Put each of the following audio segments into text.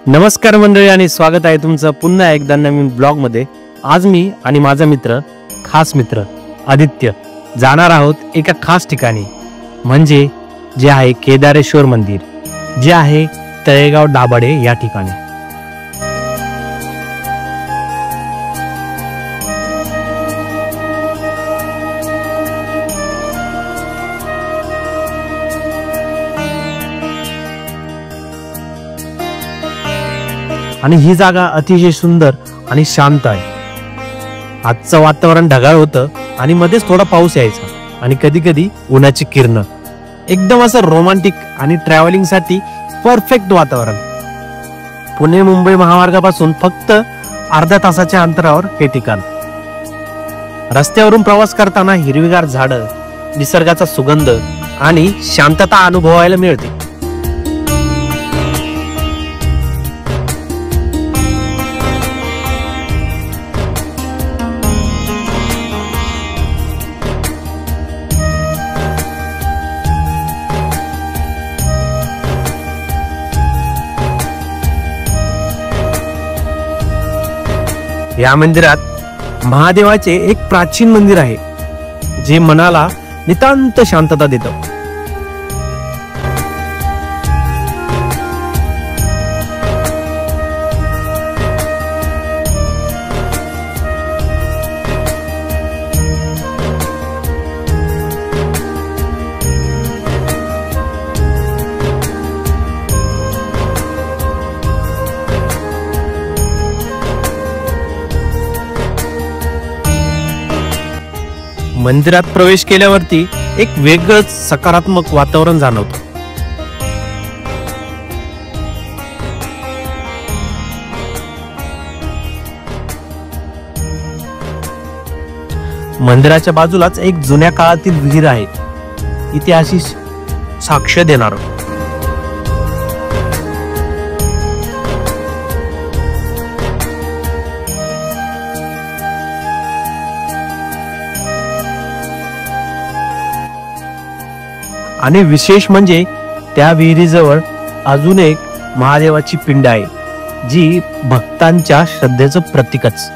नमस्कार मंडळी आणि स्वागत आहे तुमचं पुन्हा एकदा नवीन ब्लॉग मध्ये। आज मी आणि माझा मित्र, खास मित्र आदित्य जाणार आहोत एका खास ठिकाणी, म्हणजे जे आहे केदारेश्वर मंदिर, जे आहे तळेगाव दाभाडे या ठिकाणी। आणि ही जागा अतिशय सुंदर आणि शांत आहे। आजचं वातावरण ढगाळ होतं आणि मध्येच थोडा पाऊस यायचा आणि कधी कधी उन्हाची किरण, एकदम असं रोमांटिक आणि ट्रॅव्हलिंग साठी परफेक्ट वातावरण। पुणे मुंबई महामार्गापासून फक्त अर्ध्या तासाच्या अंतरावर हे ठिकाण। रस्त्यावरून प्रवास करताना हिरवीगार झाडं, निसर्गाचा सुगंध आणि शांतता अनुभवायला मिळते। या मंदिरात महादेवाचे एक प्राचीन मंदिर आहे, जे मनाला नितांत शांतता देतं। मंदिरात प्रवेश केल्यावरती एक वेगळंच सकारात्मक वातावरण जाणवतं। मंदिराच्या बाजूलाच एक जुन्या काळातील विहीर आहे, इतिहासाची साक्ष देणार। आणि विशेष म्हणजे त्या विहिरीजवळ अजून एक महादेवाची पिंड आहे, जी भक्तांच्या श्रद्धेचं प्रतीकच।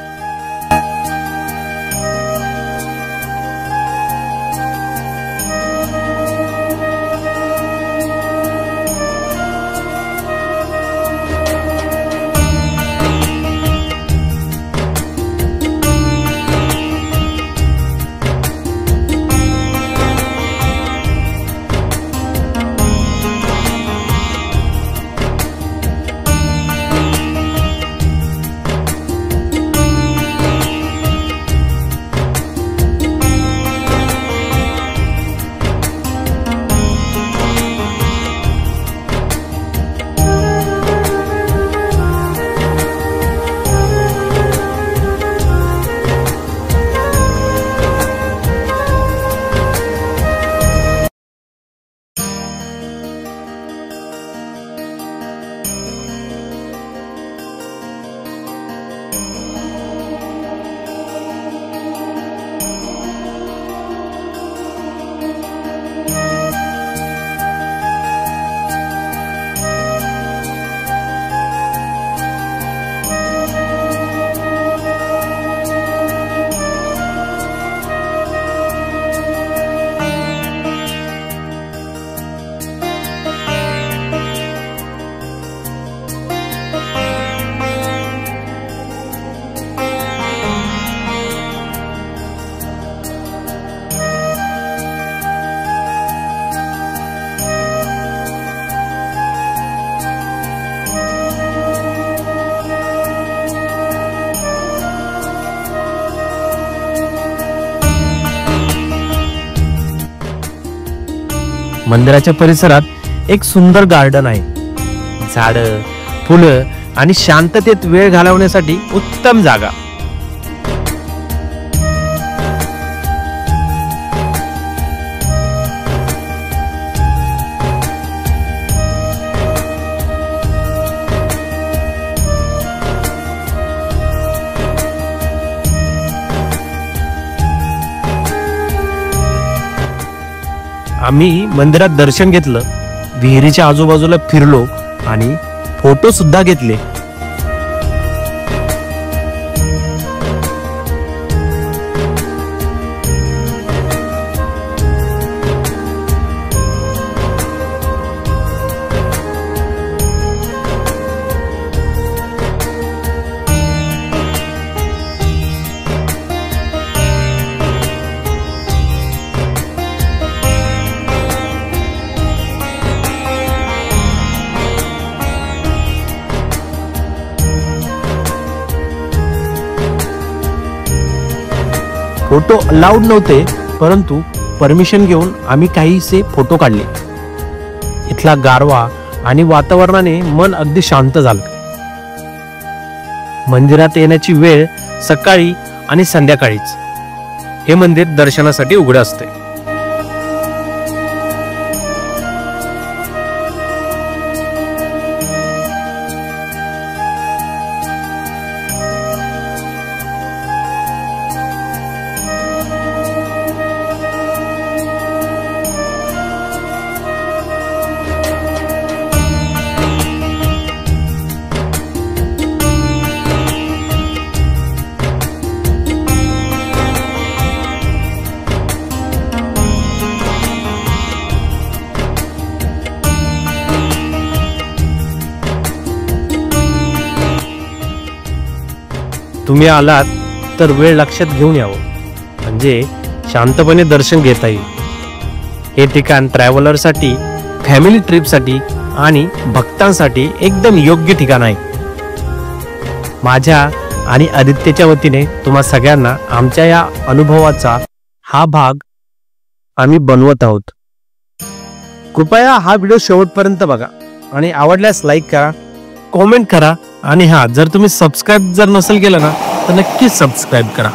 मंदिराच्या परिसरात एक सुंदर गार्डन आहे, झाडं, फुलं आणि शांततेत वेळ घालवण्यासाठी उत्तम जागा। आम्ही मंदिरात दर्शन घेतलं, विहिरीच्या आजूबाजूला फिरलो आणि फोटो सुद्धा घेतले. फोटो अलाउड नव्हते, परंतु परमिशन घेऊन आम्ही काहीसे फोटो काढले. इथला गारवा आणि वातावरणाने मन अगदी शांत झालं. मंदिरात येण्याची वेळ सकाळी आणि संध्याकाळीच. हे मंदिर दर्शनासाठी उघडे असते. तुम्ही आलात तर वेळ लक्षात घेऊन यावं, म्हणजे शांतपणे दर्शन घेता येईल. हे ठिकाण ट्रॅव्हलरसाठी, फॅमिली ट्रिपसाठी आणि भक्तांसाठी एकदम योग्य ठिकाण आहे. माझ्या आणि आदित्यच्या वतीने तुम्हा सगळ्यांना आमच्या या अनुभवाचा हा भाग आम्ही बनवत आहोत. कृपया हा व्हिडिओ शेवटपर्यंत बघा आणि आवडल्यास लाईक करा, कॉमेंट करा आणि जर तुम्ही सबस्क्राईब जर नसेल केलं ना तर नक्कीच सबस्क्राईब करा.